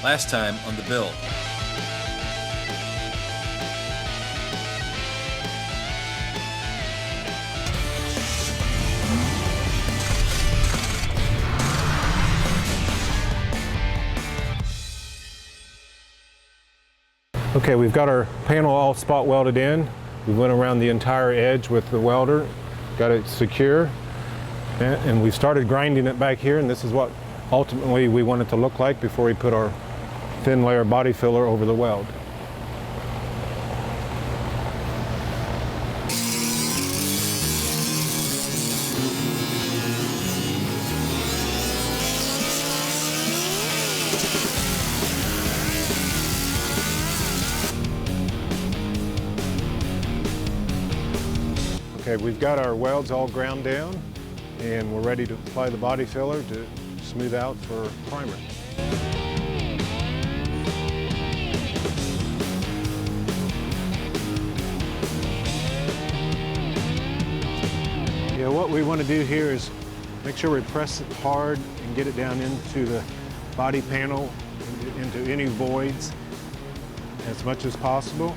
last time on the build. Okay, we've got our panel all spot welded in. We went around the entire edge with the welder, got it secure, and we started grinding it back here, and this is what ultimately we want it to look like before we put our thin layer body filler over the weld. Okay, we've got our welds all ground down and we're ready to apply the body filler to smooth out for primer. Yeah, what we want to do here is make sure we press it hard and get it down into the body panel, into any voids as much as possible,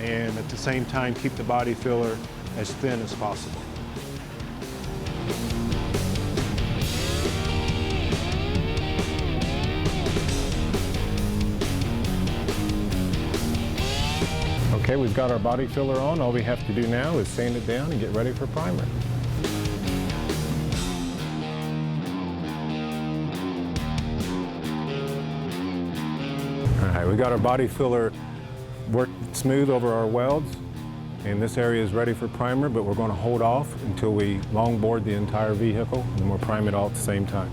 and at the same time keep the body filler as thin as possible. Okay, we've got our body filler on. All we have to do now is sand it down and get ready for primer. All right, we got our body filler worked smooth over our welds, and this area is ready for primer, but we're going to hold off until we longboard the entire vehicle and we'll prime it all at the same time.